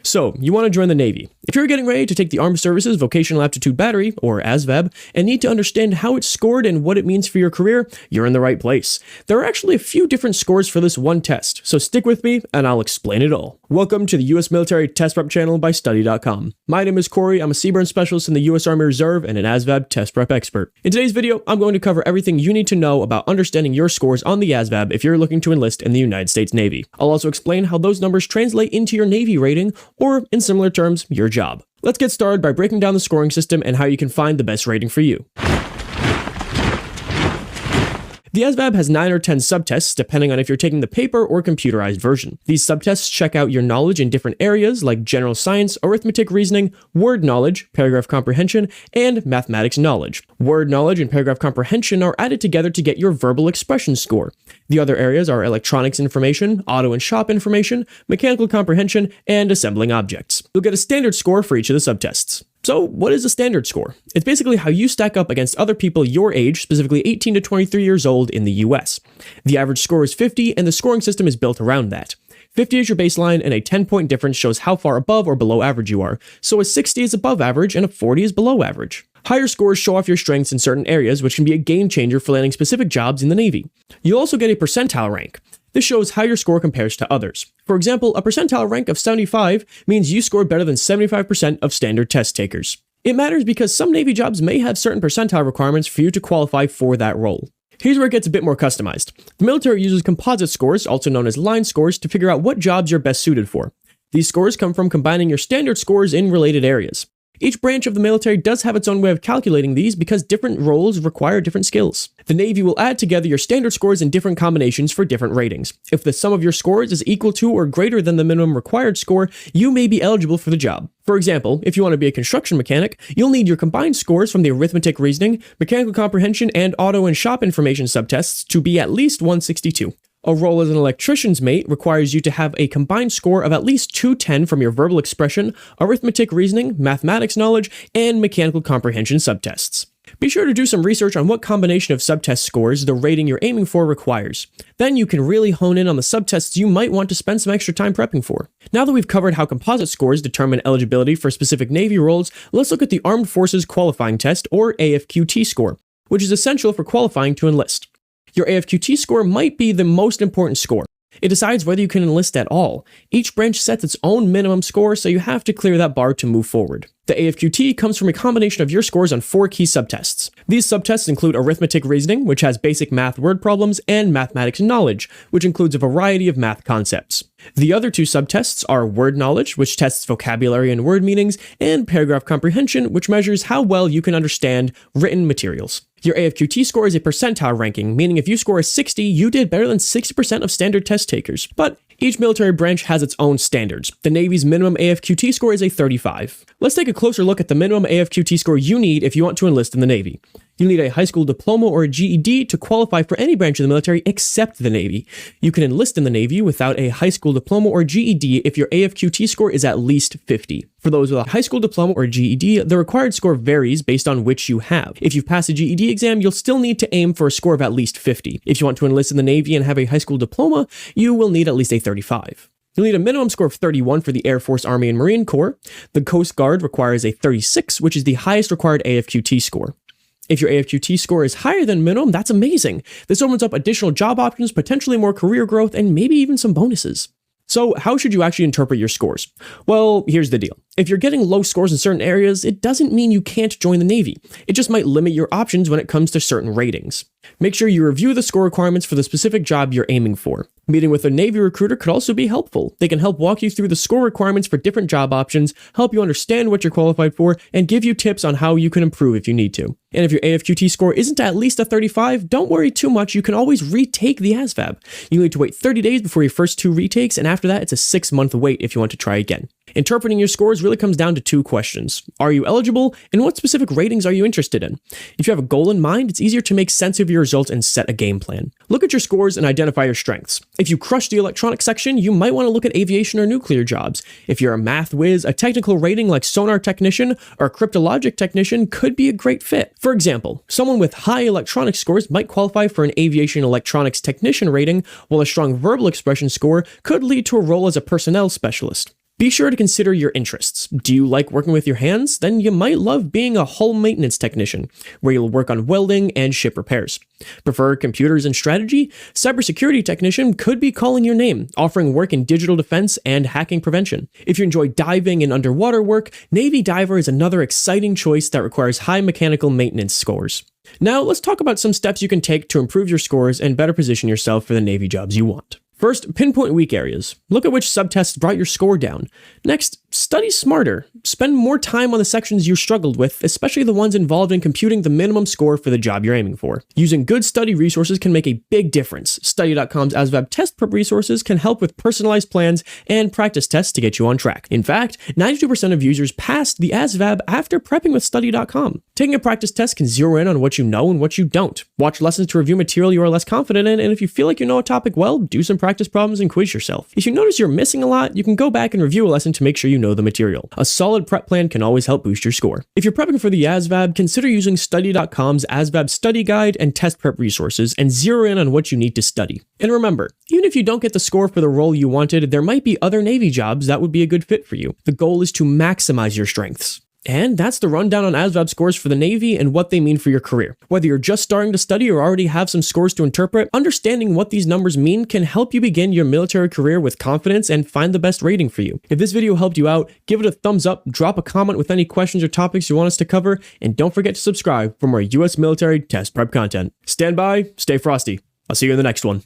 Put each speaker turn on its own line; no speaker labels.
So, you want to join the Navy. If you're getting ready to take the Armed Services Vocational Aptitude Battery, or ASVAB, and need to understand how it's scored and what it means for your career, you're in the right place. There are actually a few different scores for this one test, so stick with me and I'll explain it all. Welcome to the U.S. Military Test Prep channel by Study.com. My name is Corey, I'm a Seaburn Specialist in the U.S. Army Reserve and an ASVAB test prep expert. In today's video, I'm going to cover everything you need to know about understanding your scores on the ASVAB if you're looking to enlist in the United States Navy. I'll also explain how those numbers translate into your Navy rating, or in similar terms, your job. Let's get started by breaking down the scoring system and how you can find the best rating for you. The ASVAB has 9 or 10 subtests depending on if you're taking the paper or computerized version. These subtests check out your knowledge in different areas like general science, arithmetic reasoning, word knowledge, paragraph comprehension, and mathematics knowledge. Word knowledge and paragraph comprehension are added together to get your verbal expression score. The other areas are electronics information, auto and shop information, mechanical comprehension, and assembling objects. You'll get a standard score for each of the subtests. So, what is a standard score? It's basically how you stack up against other people your age, specifically 18 to 23 years old in the US. The average score is 50, and the scoring system is built around that. 50 is your baseline, and a 10-point difference shows how far above or below average you are, so a 60 is above average and a 40 is below average. Higher scores show off your strengths in certain areas, which can be a game changer for landing specific jobs in the Navy. You'll also get a percentile rank. This shows how your score compares to others. For example, a percentile rank of 75 means you scored better than 75% of standard test takers. It matters because some Navy jobs may have certain percentile requirements for you to qualify for that role. Here's where it gets a bit more customized. The military uses composite scores, also known as line scores, to figure out what jobs you're best suited for. These scores come from combining your standard scores in related areas. Each branch of the military does have its own way of calculating these because different roles require different skills. The Navy will add together your standard scores in different combinations for different ratings. If the sum of your scores is equal to or greater than the minimum required score, you may be eligible for the job. For example, if you want to be a construction mechanic, you'll need your combined scores from the arithmetic reasoning, mechanical comprehension, and auto and shop information subtests to be at least 162. A role as an electrician's mate requires you to have a combined score of at least 210 from your verbal expression, arithmetic reasoning, mathematics knowledge, and mechanical comprehension subtests. Be sure to do some research on what combination of subtest scores the rating you're aiming for requires. Then you can really hone in on the subtests you might want to spend some extra time prepping for. Now that we've covered how composite scores determine eligibility for specific Navy roles, let's look at the Armed Forces Qualifying Test, or AFQT score, which is essential for qualifying to enlist. Your AFQT score might be the most important score. It decides whether you can enlist at all. Each branch sets its own minimum score, so you have to clear that bar to move forward. The AFQT comes from a combination of your scores on 4 key subtests. These subtests include arithmetic reasoning, which has basic math word problems, and mathematics knowledge, which includes a variety of math concepts. The other 2 subtests are word knowledge, which tests vocabulary and word meanings, and paragraph comprehension, which measures how well you can understand written materials. Your AFQT score is a percentile ranking, meaning if you score a 60, you did better than 60% of standard test takers. But each military branch has its own standards. The Navy's minimum AFQT score is a 35. Let's take a closer look at the minimum AFQT score you need if you want to enlist in the Navy. You'll need a high school diploma or a GED to qualify for any branch of the military except the Navy. You can enlist in the Navy without a high school diploma or GED if your AFQT score is at least 50. For those with a high school diploma or GED, the required score varies based on which you have. If you've passed a GED exam, you'll still need to aim for a score of at least 50. If you want to enlist in the Navy and have a high school diploma, you will need at least a 35. You'll need a minimum score of 31 for the Air Force, Army, and Marine Corps. The Coast Guard requires a 36, which is the highest required AFQT score. If your AFQT score is higher than minimum, that's amazing. This opens up additional job options, potentially more career growth, and maybe even some bonuses. So how should you actually interpret your scores? Well, here's the deal. If you're getting low scores in certain areas, it doesn't mean you can't join the Navy. It just might limit your options when it comes to certain ratings. Make sure you review the score requirements for the specific job you're aiming for. Meeting with a Navy recruiter could also be helpful. They can help walk you through the score requirements for different job options, help you understand what you're qualified for, and give you tips on how you can improve if you need to. And if your AFQT score isn't at least a 35, don't worry too much. You can always retake the ASVAB. You need to wait 30 days before your first 2 retakes, and after that, it's a 6-month wait if you want to try again. Interpreting your scores really comes down to 2 questions. Are you eligible, and what specific ratings are you interested in? If you have a goal in mind, it's easier to make sense of your results and set a game plan. Look at your scores and identify your strengths. If you crush the electronics section, you might want to look at aviation or nuclear jobs. If you're a math whiz, a technical rating like sonar technician or cryptologic technician could be a great fit. For example, someone with high electronics scores might qualify for an aviation electronics technician rating, while a strong verbal expression score could lead to a role as a personnel specialist. Be sure to consider your interests. Do you like working with your hands? Then you might love being a hull maintenance technician, where you'll work on welding and ship repairs. Prefer computers and strategy? Cybersecurity technician could be calling your name, offering work in digital defense and hacking prevention. If you enjoy diving and underwater work, Navy diver is another exciting choice that requires high mechanical maintenance scores. Now, let's talk about some steps you can take to improve your scores and better position yourself for the Navy jobs you want. First, pinpoint weak areas. Look at which subtests brought your score down. Next, study smarter. Spend more time on the sections you struggled with, especially the ones involved in computing the minimum score for the job you're aiming for. Using good study resources can make a big difference. Study.com's ASVAB test prep resources can help with personalized plans and practice tests to get you on track. In fact, 92% of users passed the ASVAB after prepping with Study.com. Taking a practice test can zero in on what you know and what you don't. Watch lessons to review material you are less confident in, and if you feel like you know a topic well, do some practice problems and quiz yourself. If you notice you're missing a lot, you can go back and review a lesson to make sure you know the material. A solid prep plan can always help boost your score. If you're prepping for the ASVAB, consider using Study.com's ASVAB study guide and test prep resources and zero in on what you need to study. And remember, even if you don't get the score for the role you wanted, there might be other Navy jobs that would be a good fit for you. The goal is to maximize your strengths. And that's the rundown on ASVAB scores for the Navy and what they mean for your career. Whether you're just starting to study or already have some scores to interpret, understanding what these numbers mean can help you begin your military career with confidence and find the best rating for you. If this video helped you out, give it a thumbs up, drop a comment with any questions or topics you want us to cover, and don't forget to subscribe for more US military test prep content. Stand by, stay frosty. I'll see you in the next one.